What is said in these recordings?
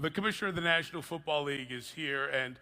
The commissioner of the National Football League is here, and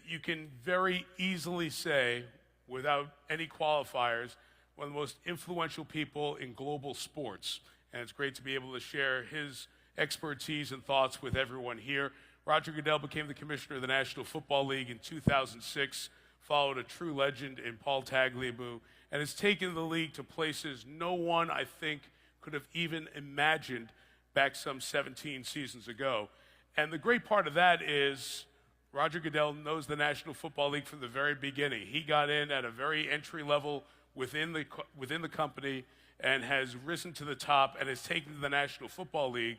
you can very easily say, without any qualifiers, one of the most influential people in global sports. And it's great to be able to share his expertise and thoughts with everyone here. Roger Goodell became the commissioner of the National Football League in 2006, followed a true legend in Paul Tagliabue, and has taken the league to places no one, I think, could have even imagined back some 17 seasons ago. And the great part of that is Roger Goodell knows the National Football League from the very beginning. He got in at a very entry level within the company and has risen to the top and has taken the National Football League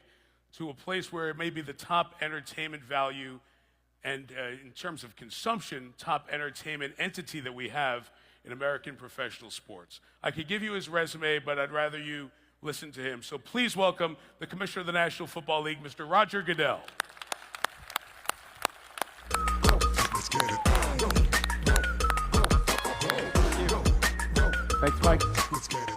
to a place where it may be the top entertainment value and in terms of consumption, top entertainment entity that we have in American professional sports. I could give you his resume, but I'd rather you listen to him. So please welcome the Commissioner of the National Football League, Mr. Roger Goodell. Let's get it. Thanks, Mike. Let's get it.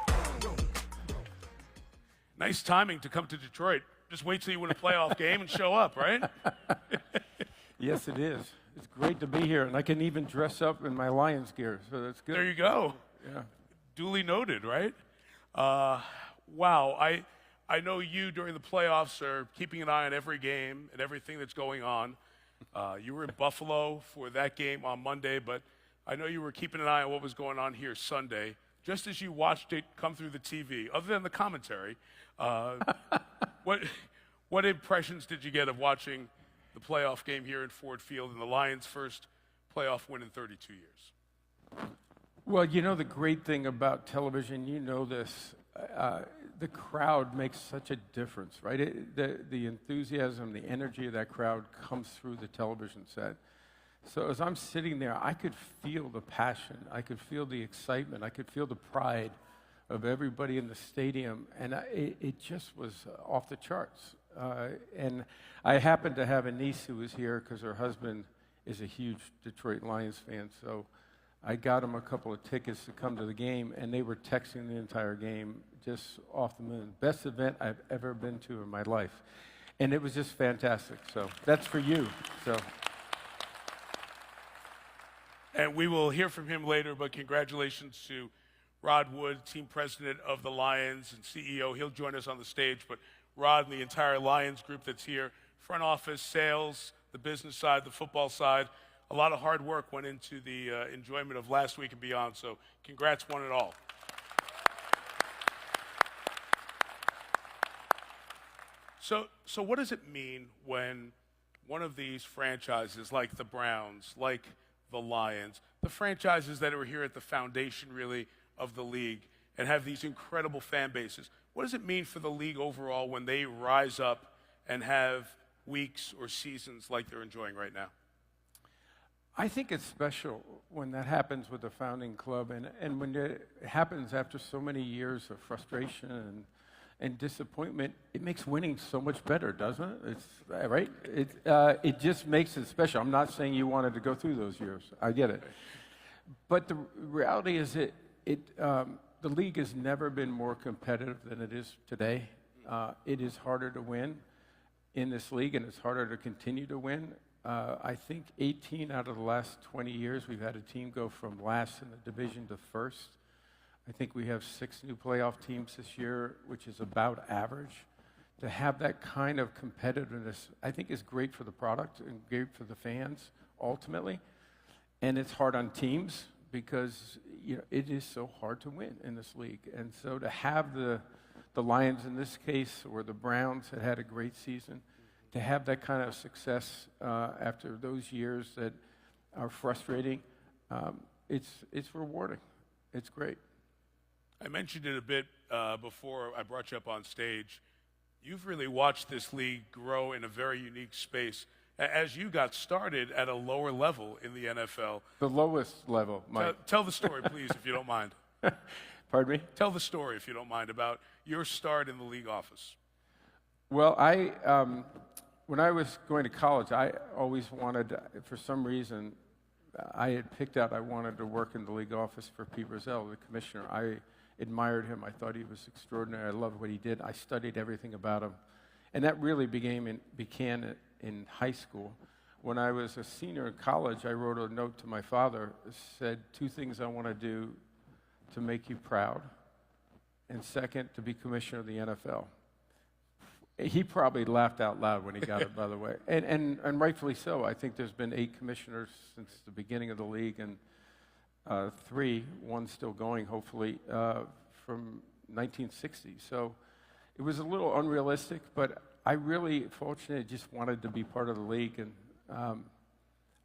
Nice timing to come to Detroit. Just wait till you win a playoff game and show up, right? Yes, it is. It's great to be here, and I can even dress up in my Lions gear, so that's good. There you go. Yeah. Duly noted, right? Wow. I know you during the playoffs are keeping an eye on every game and everything that's going on. You were in Buffalo for that game on Monday, but I know you were keeping an eye on what was going on here Sunday. Just as you watched it come through the TV, other than the commentary, what impressions did you get of watching the playoff game here in Ford Field and the Lions' first playoff win in 32 years? Well, you know the great thing about television, you know this, the crowd makes such a difference, right? The enthusiasm, the energy of that crowd comes through the television set. So as I'm sitting there, I could feel the passion, I could feel the excitement, I could feel the pride of everybody in the stadium, and it just was off the charts. And I happened to have a niece who was here because her husband is a huge Detroit Lions fan, so I got him a couple of tickets to come to the game, and they were texting the entire game just off the moon. Best event I've ever been to in my life. And it was just fantastic. So that's for you. So. And we will hear from him later, but congratulations to Rod Wood, team president of the Lions and CEO. He'll join us on the stage, but Rod and the entire Lions group that's here, front office, sales, the business side, the football side, a lot of hard work went into the enjoyment of last week and beyond, so congrats one and all. So what does it mean when one of these franchises, like the Browns, like the Lions, the franchises that are here at the foundation, really, of the league and have these incredible fan bases, what does it mean for the league overall when they rise up and have weeks or seasons like they're enjoying right now? I think it's special when that happens with the founding club, and when it happens after so many years of frustration and disappointment, it makes winning so much better, doesn't it? It's right. It just makes it special. I'm not saying you wanted to go through those years. I get it, but the reality is the league has never been more competitive than it is today. It is harder to win in this league, and it's harder to continue to win. I think 18 out of the last 20 years, we've had a team go from last in the division to first. I think we have 6 new playoff teams this year, which is about average. To have that kind of competitiveness, I think is great for the product and great for the fans, ultimately. And it's hard on teams because it is so hard to win in this league. And so to have the Lions in this case, or the Browns that had a great season, to have that kind of success after those years that are frustrating, it's rewarding. It's great. I mentioned it a bit before I brought you up on stage. You've really watched this league grow in a very unique space as you got started at a lower level in the NFL. The lowest level, Mike. Tell the story, please, if you don't mind. Pardon me? Tell the story, if you don't mind, about your start in the league office. Well, when I was going to college, I always wanted, for some reason, I had picked out I wanted to work in the league office for Pete Rozelle, the commissioner. I admired him. I thought he was extraordinary. I loved what he did. I studied everything about him. And that really became in high school. When I was a senior in college, I wrote a note to my father, said 2 things I want to do to make you proud, and second, to be commissioner of the NFL. He probably laughed out loud when he got it, by the way, and rightfully so. I think there's been 8 commissioners since the beginning of the league, and 3, one still going, hopefully, from 1960. So it was a little unrealistic, but I really, fortunately, just wanted to be part of the league, and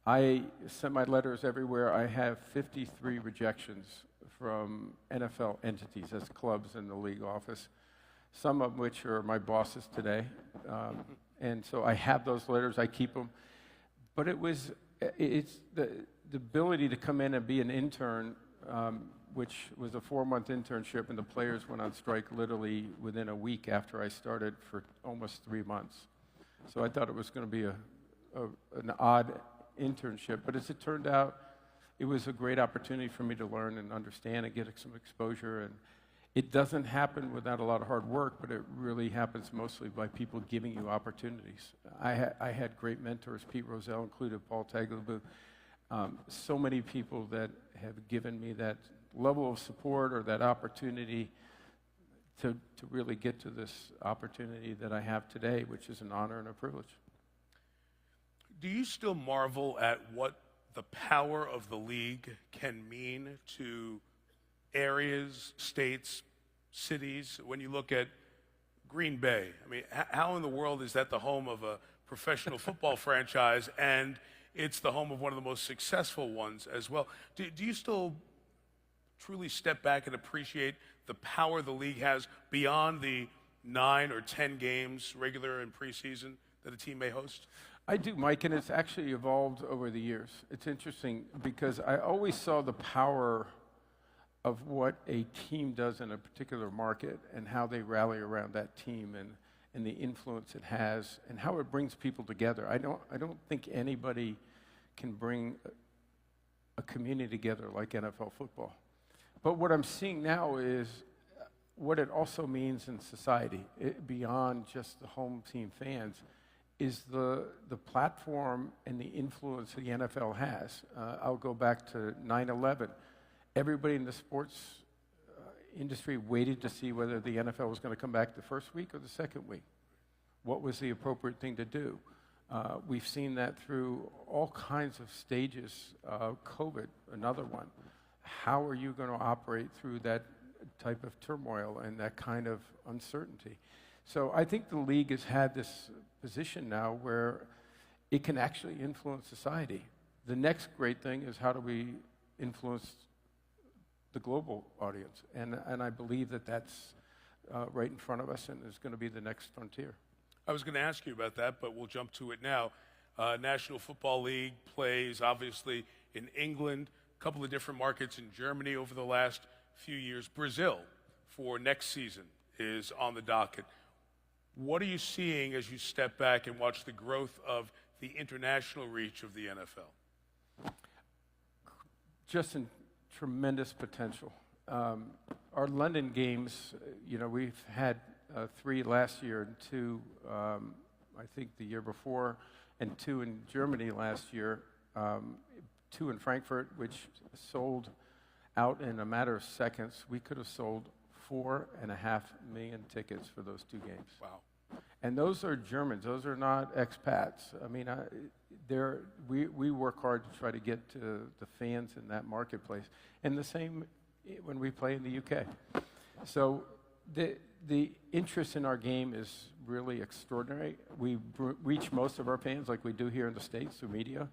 I sent my letters everywhere. I have 53 rejections from NFL entities, as clubs in the league office, some of which are my bosses today. And so I have those letters, I keep them. But it's the ability to come in and be an intern, which was a 4-month internship, and the players went on strike literally within a week after I started for almost 3 months. So I thought it was going to be an odd internship, but as it turned out, it was a great opportunity for me to learn and understand and get some exposure. And it doesn't happen without a lot of hard work, but it really happens mostly by people giving you opportunities. I had great mentors, Pete Rozelle included, Paul Tagliabue, so many people that have given me that level of support or that opportunity to really get to this opportunity that I have today, which is an honor and a privilege. Do you still marvel at what the power of the league can mean to areas, states, cities? When you look at Green Bay, I mean, how in the world is that the home of a professional football franchise, and it's the home of one of the most successful ones as well? Do you still truly step back and appreciate the power the league has beyond the 9 or 10 games, regular and preseason, that a team may host? I do, Mike, and it's actually evolved over the years. It's interesting because I always saw the power of what a team does in a particular market and how they rally around that team and the influence it has and how it brings people together. I don't think anybody can bring a community together like NFL football. But what I'm seeing now is what it also means in society, beyond just the home team fans, is the platform and the influence the NFL has. I'll go back to 9/11. Everybody in the sports industry waited to see whether the NFL was going to come back the first week or the second week. What was the appropriate thing to do? We've seen that through all kinds of stages. COVID, another one. How are you going to operate through that type of turmoil and that kind of uncertainty? So I think the league has had this position now where it can actually influence society. The next great thing is how do we influence the global audience? And I believe that that's right in front of us and is going to be the next frontier. I was going to ask you about that, but we'll jump to it now. National Football League plays, obviously, in England, a couple of different markets in Germany over the last few years. Brazil, for next season, is on the docket. What are you seeing as you step back and watch the growth of the international reach of the NFL? Just in tremendous potential. Our London games, we've had 3 last year and 2, I think the year before, and 2 in Germany last year, 2 in Frankfurt, which sold out in a matter of seconds. We could have sold 4.5 million tickets for those 2 games. Wow. And those are Germans. Those are not expats. I mean, we work hard to try to get to the fans in that marketplace. And the same when we play in the UK. So the interest in our game is really extraordinary. We reach most of our fans like we do here in the States through media.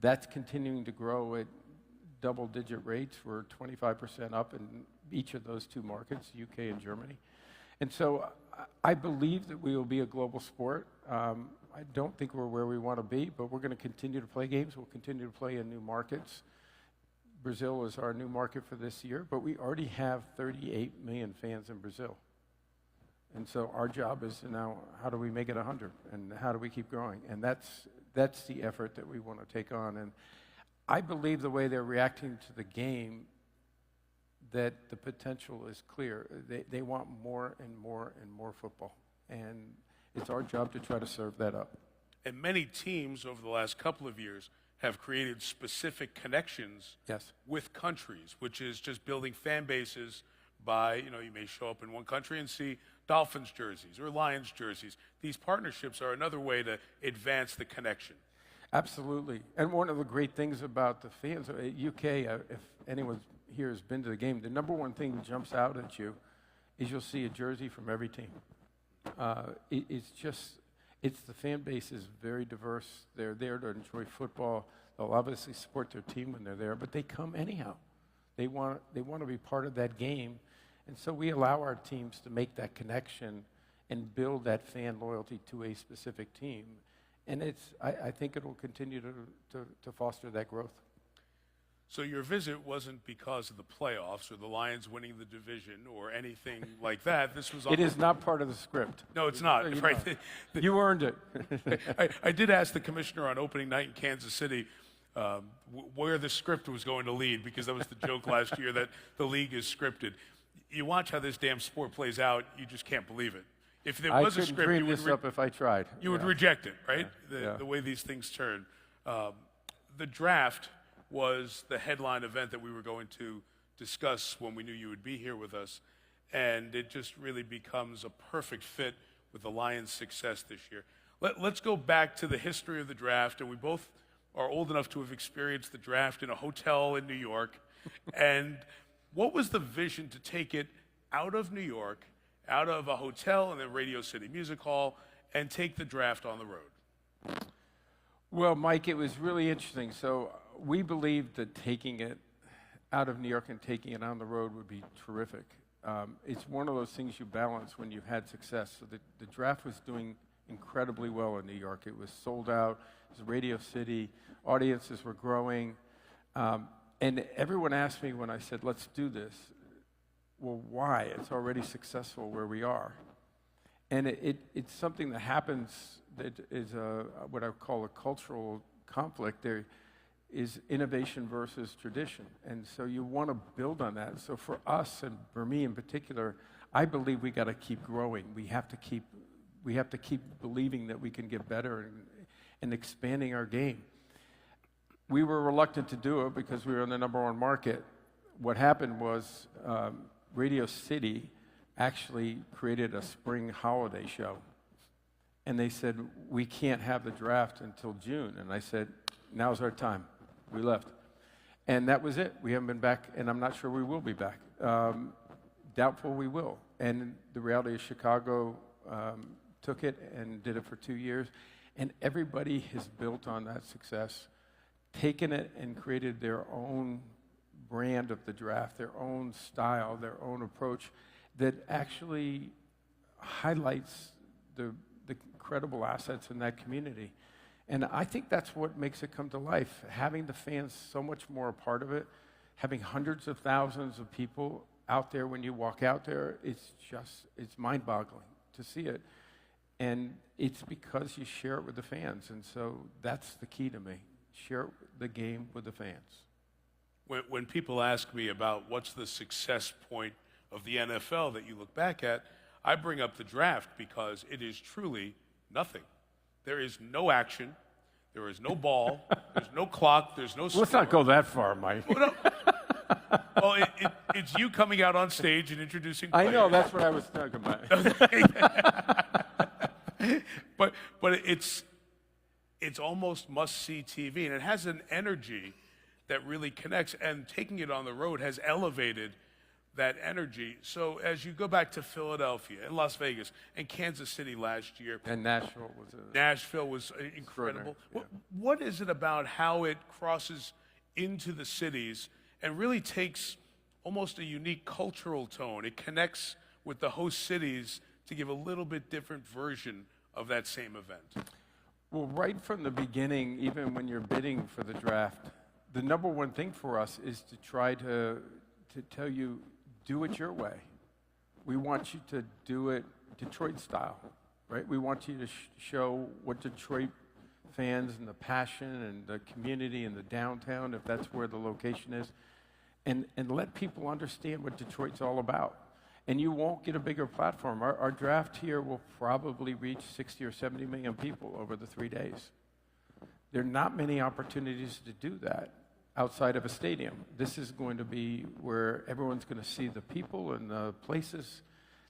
That's continuing to grow at double-digit rates. We're 25% up in each of those 2 markets, UK and Germany. And so I believe that we will be a global sport. I don't think we're where we want to be, but we're going to continue to play games. We'll continue to play in new markets. Brazil is our new market for this year, but we already have 38 million fans in Brazil. And so our job is to now, how do we make it 100? And how do we keep growing? And that's the effort that we want to take on. And I believe the way they're reacting to the game, that the potential is clear. They want more and more and more football. And it's our job to try to serve that up. And many teams over the last couple of years have created specific connections Yes. with countries, which is just building fan bases by, you may show up in one country and see Dolphins jerseys or Lions jerseys. These partnerships are another way to advance the connection. Absolutely. And one of the great things about the fans, UK, if anyone here has been to the game, the number one thing that jumps out at you is you'll see a jersey from every team. It's the fan base is very diverse. They're there to enjoy football. They'll obviously support their team when they're there, but they come anyhow. They want to be part of that game. And so we allow our teams to make that connection and build that fan loyalty to a specific team. And I think it'll continue to foster that growth. So your visit wasn't because of the playoffs or the Lions winning the division or anything like that. This was. It is not part of the script. No, it's not. You Right? know. You earned it. I did ask the commissioner on opening night in Kansas City where the script was going to lead, because that was the joke last year, that the league is scripted. You watch how this damn sport plays out, you just can't believe it. If there was a couldn't script, dream this up if I tried. you would reject it, right? Yeah. The way these things turn. The draft was the headline event that we were going to discuss when we knew you would be here with us, and it just really becomes a perfect fit with the Lions' success this year. Let's go back to the history of the draft, and we both are old enough to have experienced the draft in a hotel in New York. And what was the vision to take it out of New York, out of a hotel and then Radio City Music Hall, and take the draft on the road? Well, Mike, it was really interesting. So we believed that taking it out of New York and taking it on the road would be terrific. It's one of those things you balance when you've had success. So the draft was doing incredibly well in New York. It was sold out. It was Radio City. Audiences were growing. And everyone asked me when I said, let's do this, well, why? It's already successful where we are. And it's something that happens that is what I call a cultural conflict. There is innovation versus tradition. And so you want to build on that. So for us, and for me in particular, I believe we got to keep growing. We have to keep believing that we can get better and expanding our game. We were reluctant to do it because we were in the number one market. What happened was Radio City actually created a spring holiday show. And they said, we can't have the draft until June. And I said, now's our time. We left. And that was it. We haven't been back, and I'm not sure we will be back. Doubtful we will. And the reality is Chicago took it and did it for 2 years. And everybody has built on that success, taken it and created their own brand of the draft, their own style, their own approach that actually highlights the incredible assets in that community. And I think that's what makes it come to life, having the fans so much more a part of it, having hundreds of thousands of people out there when you walk out there, it's mind-boggling to see it. And it's because you share it with the fans. And so that's the key to me. Share the game with the fans. When people ask me about what's the success point of the NFL that you look back at, I bring up the draft because it is truly nothing. There is no action. There is no ball. There's no clock. There's no score. Let's not go that far, Mike. Well, it's you coming out on stage and introducing players. I know, that's what I was talking about. But it's almost must-see TV, and it has an energy that really connects, and taking it on the road has elevated that energy. So as you go back to Philadelphia and Las Vegas and Kansas City last year. And Nashville was incredible. Yeah. What is it about how it crosses into the cities and really takes almost a unique cultural tone? It connects with the host cities to give a little bit different version of that same event. Well, right from the beginning, even when you're bidding for the draft, the number one thing for us is to try to tell you, do it your way. We want you to do it Detroit style, right? We want you to show what Detroit fans and the passion and the community and the downtown, if that's where the location is, and let people understand what Detroit's all about. And you won't get a bigger platform. Our draft here will probably reach 60 or 70 million people over the 3 days. There are not many opportunities to do that outside of a stadium. This is going to be where everyone's going to see the people and the places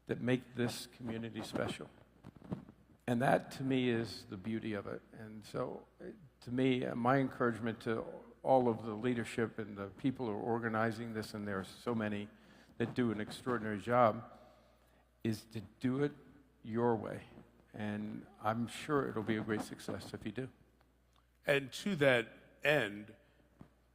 that make this community special. And that, to me, is the beauty of it. And so, to me, my encouragement to all of the leadership and the people who are organizing this, and there are so many that do an extraordinary job, is to do it your way. And I'm sure it'll be a great success if you do. And to that end,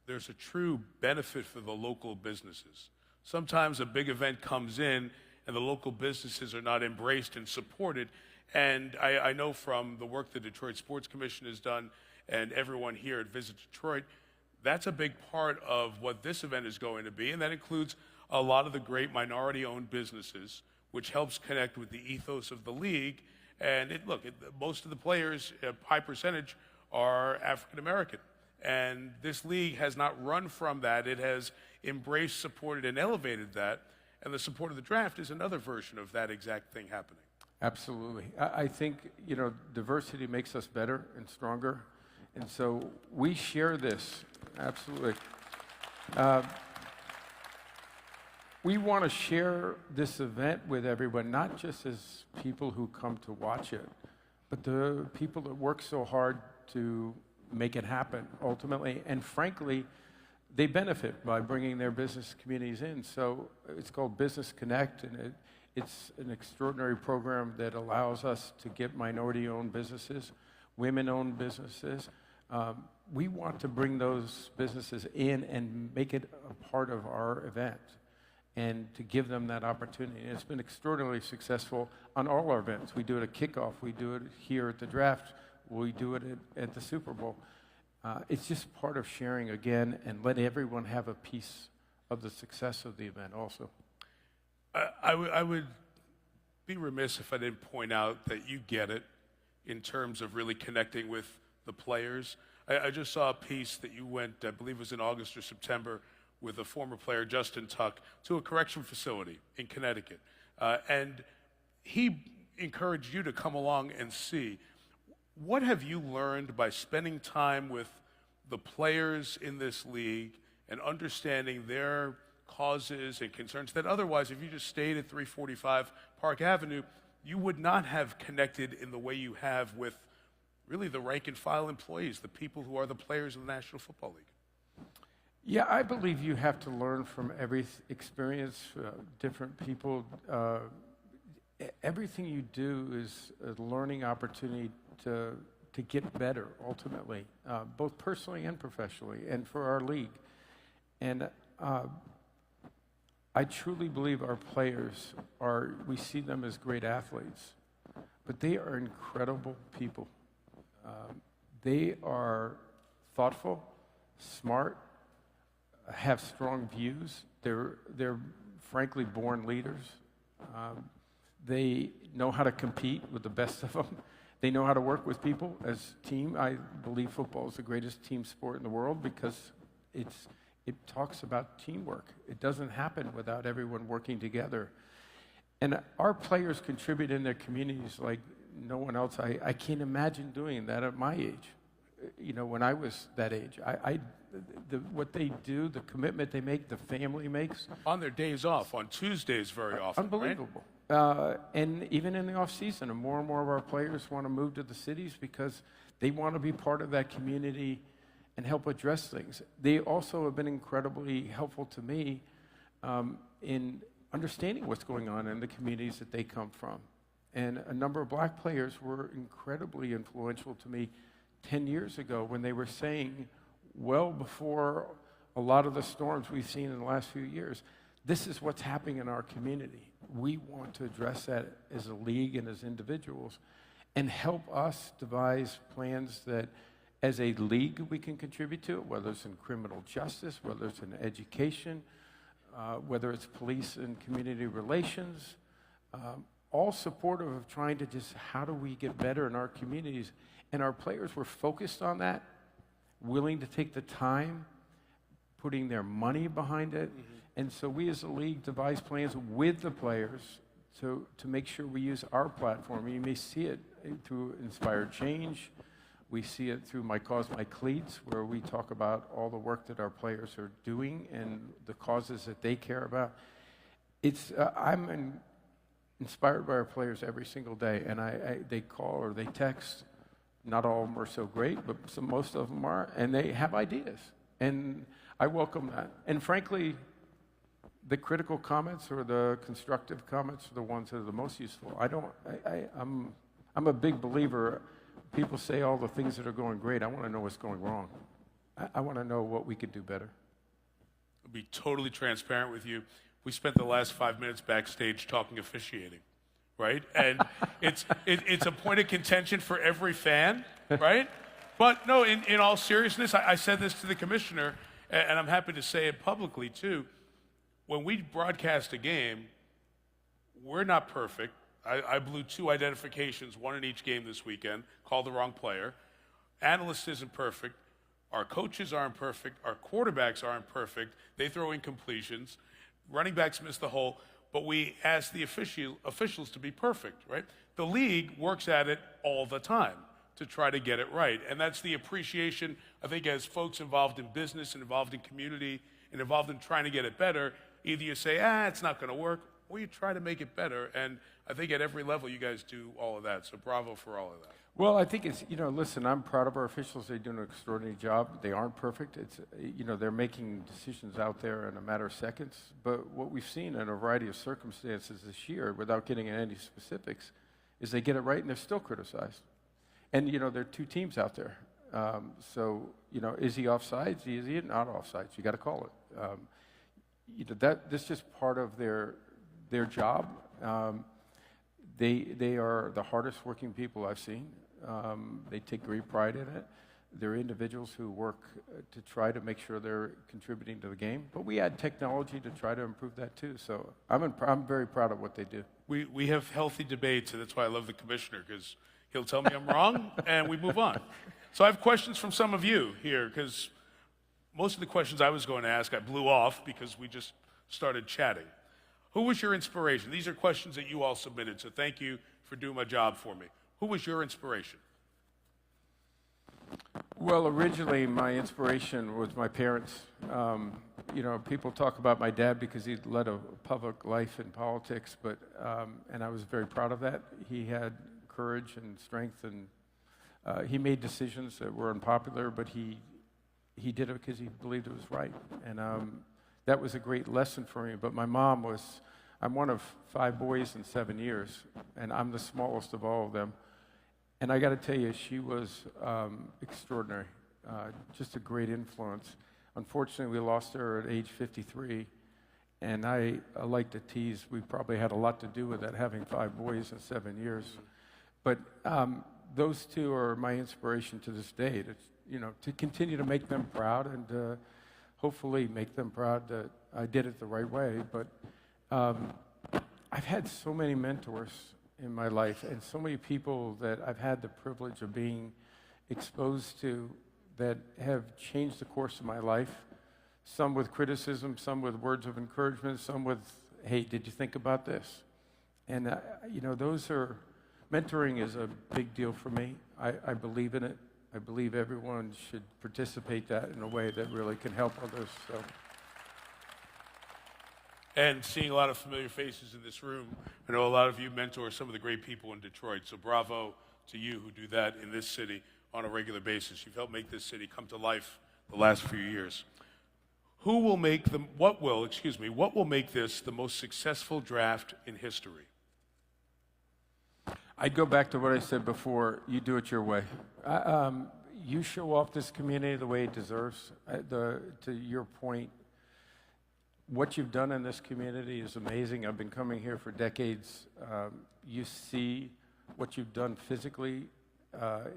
there's a true benefit for the local businesses. Sometimes a big event comes in and the local businesses are not embraced and supported. And I know from the work the Detroit Sports Commission has done and everyone here at Visit Detroit, that's a big part of what this event is going to be, and that includes a lot of the great minority-owned businesses, which helps connect with the ethos of the league. And most of the players, a high percentage, are African-American. And this league has not run from that. It has embraced, supported, and elevated that. And the support of the draft is another version of that exact thing happening. Absolutely. I think, diversity makes us better and stronger. And so we share this. Absolutely. We want to share this event with everyone, not just as people who come to watch it, but the people that work so hard to make it happen ultimately. And frankly, they benefit by bringing their business communities in. So it's called Business Connect, and it's an extraordinary program that allows us to get minority-owned businesses, women-owned businesses. We want to bring those businesses in and make it a part of our event, and to give them that opportunity. And it's been extraordinarily successful on all our events. We do it at kickoff, we do it here at the draft, we do it at the Super Bowl. It's just part of sharing again and let everyone have a piece of the success of the event also. I would be remiss if I didn't point out that you get it in terms of really connecting with the players. I just saw a piece that you went, I believe it was in August or September, with a former player, Justin Tuck, to a correction facility in Connecticut. And he encouraged you to come along and see. What have you learned by spending time with the players in this league and understanding their causes and concerns that otherwise, if you just stayed at 345 Park Avenue, you would not have connected in the way you have with really the rank and file employees, the people who are the players of the National Football League? Yeah, I believe you have to learn from every experience, different people. Everything you do is a learning opportunity to get better, ultimately, both personally and professionally, and for our league. And I truly believe our players we see them as great athletes, but they are incredible people. They are thoughtful, smart, have strong views. They're frankly born leaders. They know how to compete with the best of them. They know how to work with people as a team. I believe football is the greatest team sport in the world because it talks about teamwork. It doesn't happen without everyone working together. And our players contribute in their communities like no one else. I can't imagine doing that at my age. When I was that age, what they do, the commitment they make, the family makes. On their days off, on Tuesdays very often, unbelievable. Right? And even in the off season, and more of our players want to move to the cities because they want to be part of that community and help address things. They also have been incredibly helpful to me in understanding what's going on in the communities that they come from. And a number of black players were incredibly influential to me 10 years ago when they were saying, well before a lot of the storms we've seen in the last few years, this is what's happening in our community. We want to address that as a league and as individuals and help us devise plans that as a league we can contribute to, whether it's in criminal justice, whether it's in education, whether it's police and community relations, all supportive of trying to just how do we get better in our communities. And our players were focused on that, willing to take the time, putting their money behind it. And so we as a league devise plans with the players to make sure we use our platform. You may see it through Inspired Change. We see it through My Cause, My Cleats, where we talk about all the work that our players are doing and the causes that they care about. I'm inspired by our players every single day, and they call or they text. Not all of them are so great, but most of them are, and they have ideas. And I welcome that. And frankly, the critical comments or the constructive comments are the ones that are the most useful. I'm a big believer. People say all the things that are going great. I want to know what's going wrong. I want to know what we could do better. I'll be totally transparent with you. We spent the last 5 minutes backstage talking officiating, right? And it's a point of contention for every fan, right? But no, in all seriousness, I said this to the commissioner, and I'm happy to say it publicly too. When we broadcast a game, we're not perfect. I blew 2 identifications, 1 in each game this weekend, called the wrong player. Analyst isn't perfect. Our coaches aren't perfect. Our quarterbacks aren't perfect. They throw incompletions. Running backs miss the hole. But we ask the officials to be perfect, right? The league works at it all the time to try to get it right. And that's the appreciation, I think, as folks involved in business and involved in community and involved in trying to get it better. Either you say, it's not going to work, or you try to make it better. And I think at every level you guys do all of that. So bravo for all of that. Well, I think it's, listen, I'm proud of our officials. They do an extraordinary job. They aren't perfect. It's, they're making decisions out there in a matter of seconds. But what we've seen in a variety of circumstances this year, without getting into any specifics, is they get it right and they're still criticized. And, there are 2 teams out there. Is he offsides? Is he not offsides? You got to call it. That's just part of their job. They are the hardest working people I've seen. They take great pride in it. They're individuals who work to try to make sure they're contributing to the game. But we add technology to try to improve that too. So I'm very proud of what they do. We have healthy debates, and that's why I love the commissioner, because he'll tell me I'm wrong, and we move on. So I have questions from some of you here, because most of the questions I was going to ask I blew off because we just started chatting. Who was your inspiration? These are questions that you all submitted, so thank you for doing my job for me. Who was your inspiration? Well, originally my inspiration was my parents. People talk about my dad because he led a public life in politics, but and I was very proud of that. He had courage and strength, and he made decisions that were unpopular, but he did it because he believed it was right. And that was a great lesson for me. But my mom I'm one of 5 boys in 7 years, and I'm the smallest of all of them. And I got to tell you, she was extraordinary, just a great influence. Unfortunately, we lost her at age 53, and I like to tease, we probably had a lot to do with that, having 5 boys in 7 years. But those 2 are my inspiration to this day, to continue to make them proud and to hopefully make them proud that I did it the right way. But I've had so many mentors in my life and so many people that I've had the privilege of being exposed to that have changed the course of my life, some with criticism, some with words of encouragement, some with, hey, did you think about this? And, mentoring is a big deal for me. I believe in it. I believe everyone should participate that in a way that really can help others. So. And seeing a lot of familiar faces in this room, I know a lot of you mentor some of the great people in Detroit, so bravo to you who do that in this city on a regular basis. You've helped make this city come to life the last few years. What will make this the most successful draft in history? I'd go back to what I said before. You do it your way. You show off this community the way it deserves. To your point, what you've done in this community is amazing. I've been coming here for decades. You see what you've done physically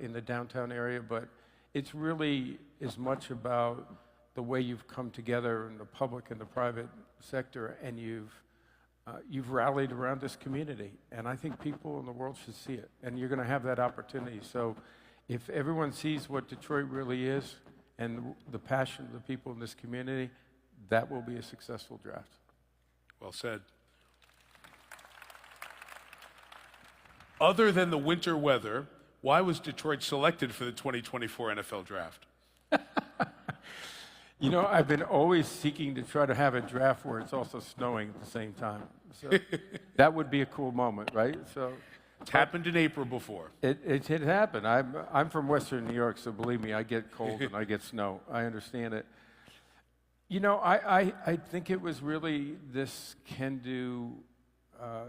in the downtown area, but it's really as much about the way you've come together in the public and the private sector, and you've rallied around this community. And I think people in the world should see it, and you're going to have that opportunity. So if everyone sees what Detroit really is, and the passion of the people in this community, that will be a successful draft. Well said. Other than the winter weather, why was Detroit selected for the 2024 NFL Draft? You know, I've been always seeking to try to have a draft where it's also snowing at the same time. So that would be a cool moment, right? So It's happened in April before. it happened. I'm from Western New York, so believe me, I get cold and I get snow. I understand it. You know, I think it was really this can-do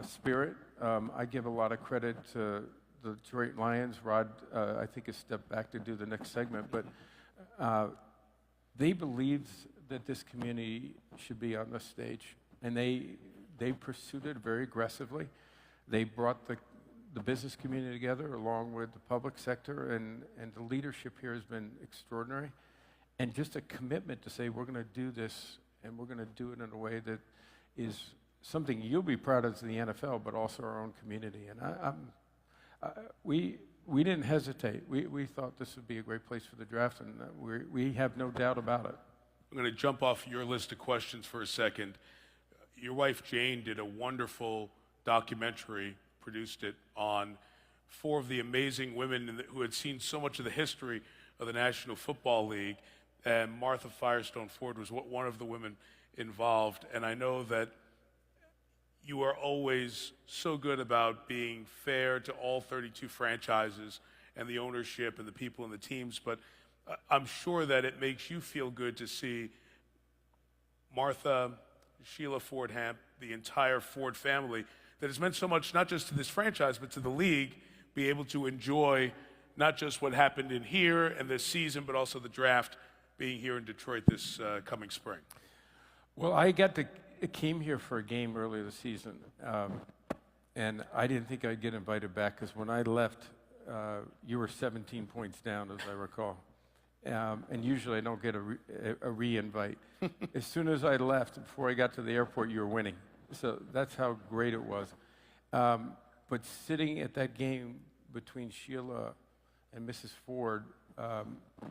spirit. I give a lot of credit to the Detroit Lions. Rod, I think, has stepped back to do the next segment, but they believed that this community should be on the stage, and they pursued it very aggressively. They brought the business community together along with the public sector, and the leadership here has been extraordinary. And just a commitment to say, we're going to do this, and we're going to do it in a way that is something you'll be proud of as the NFL, but also our own community. And we didn't hesitate. We thought this would be a great place for the draft, and we have no doubt about it. I'm going to jump off your list of questions for a second. Your wife, Jane, did a wonderful documentary, produced it, on 4 of the amazing women who had seen so much of the history of the National Football League. And Martha Firestone Ford was one of the women involved. And I know that you are always so good about being fair to all 32 franchises and the ownership and the people and the teams, but I'm sure that it makes you feel good to see Martha, Sheila Ford Hamp, the entire Ford family that has meant so much not just to this franchise but to the league, be able to enjoy not just what happened in here and this season, but also the draft being here in Detroit this coming spring. Well, came here for a game earlier this season, and I didn't think I'd get invited back because when I left, you were 17 points down, as I recall. And usually I don't get a re-invite. As soon as I left, before I got to the airport, you were winning. So that's how great it was. But sitting at that game between Sheila and Mrs. Ford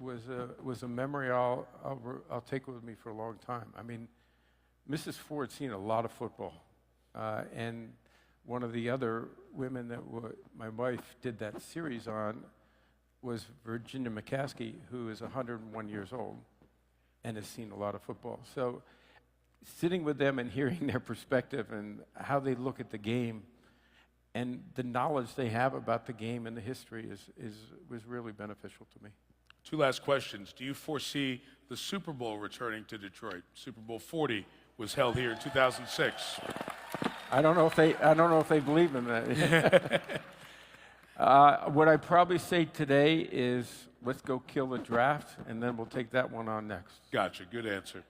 was a memory I'll take with me for a long time. I mean, Mrs. Ford's seen a lot of football, and one of the other women that my wife did that series on was Virginia McCaskey, who is 101 years old and has seen a lot of football. So sitting with them and hearing their perspective and how they look at the game and the knowledge they have about the game and the history was really beneficial to me. 2 last questions. Do you foresee the Super Bowl returning to Detroit? Super Bowl 40 was held here in 2006. I don't know if they believe in that. What I probably say today is let's go kill the draft, and then we'll take that one on next. Gotcha. Good answer.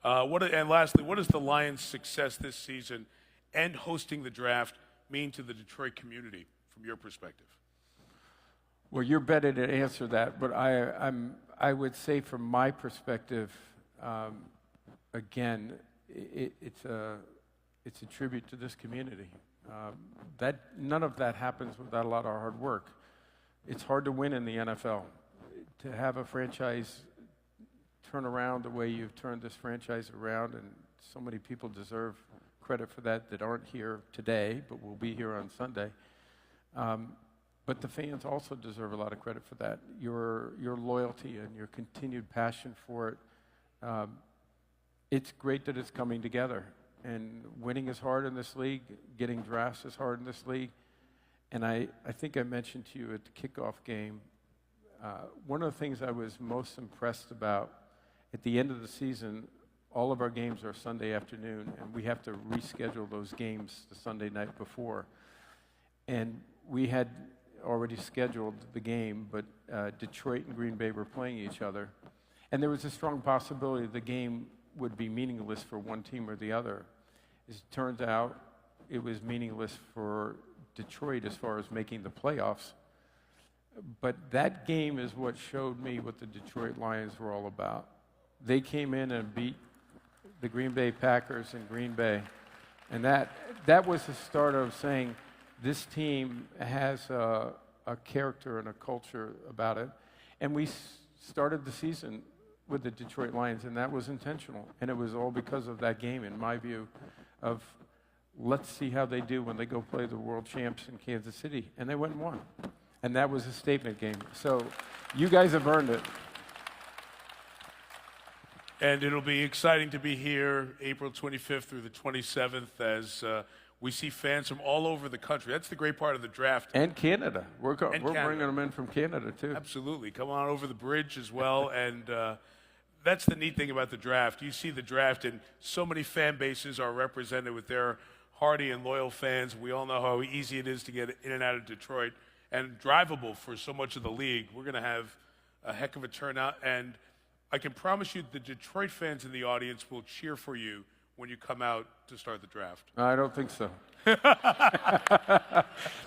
And lastly, what does the Lions' success this season and hosting the draft mean to the Detroit community from your perspective? Well, you're better to answer that, but I would say from my perspective, again, it's a tribute to this community. None of that happens without a lot of hard work. It's hard to win in the NFL. To have a franchise turn around the way you've turned this franchise around, and so many people deserve credit for that aren't here today, but will be here on Sunday. But the fans also deserve a lot of credit for that. Your loyalty and your continued passion for it. It's great that it's coming together. And winning is hard in this league. Getting drafts is hard in this league. And I think I mentioned to you at the kickoff game, one of the things I was most impressed about at the end of the season, all of our games are Sunday afternoon, and we have to reschedule those games the Sunday night before. And we had already scheduled the game, but Detroit and Green Bay were playing each other. And there was a strong possibility the game would be meaningless for one team or the other. As it turns out, it was meaningless for Detroit as far as making the playoffs. But that game is what showed me what the Detroit Lions were all about. They came in and beat the Green Bay Packers in Green Bay. And that was the start of saying this team has a character and a culture about it. And we started the season with the Detroit Lions, and that was intentional. And it was all because of that game, in my view, of let's see how they do when they go play the world champs in Kansas City. And they went and won. And that was a statement game. So you guys have earned it. And it'll be exciting to be here April 25th through the 27th as we see fans from all over the country. That's the great part of the draft. And Canada. We're Canada. bringing them in from Canada, too. Absolutely. Come on over the bridge as well. And that's the neat thing about the draft. You see the draft, and so many fan bases are represented with their hardy and loyal fans. We all know how easy it is to get in and out of Detroit and drivable for so much of the league. We're going to have a heck of a turnout. And I can promise you the Detroit fans in the audience will cheer for you when you come out to start the draft. I don't think so.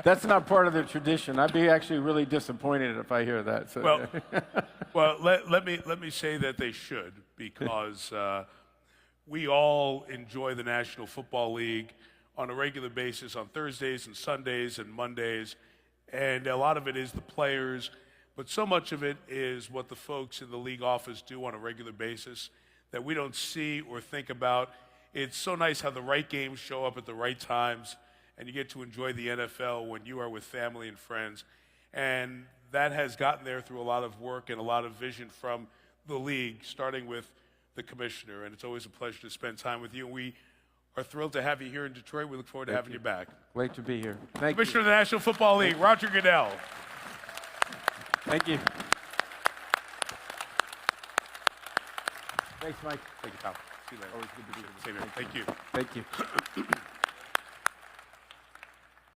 That's not part of the tradition. I'd be actually really disappointed if I hear that. So. Well, let me say that they should, because we all enjoy the National Football League on a regular basis on Thursdays and Sundays and Mondays, and a lot of it is the players, but so much of it is what the folks in the league office do on a regular basis that we don't see or think about. It's so nice how the right games show up at the right times, and you get to enjoy the NFL when you are with family and friends. And that has gotten there through a lot of work and a lot of vision from the league, starting with the commissioner. And it's always a pleasure to spend time with you. And we are thrilled to have you here in Detroit. We look forward to having you back. Great to be here. Thank you. Commissioner of the National Football League, Roger Goodell. Thank you. Thanks, Mike. Thank you, Tom. See you later. Always good to be here. Same here. Thank you. Thank you.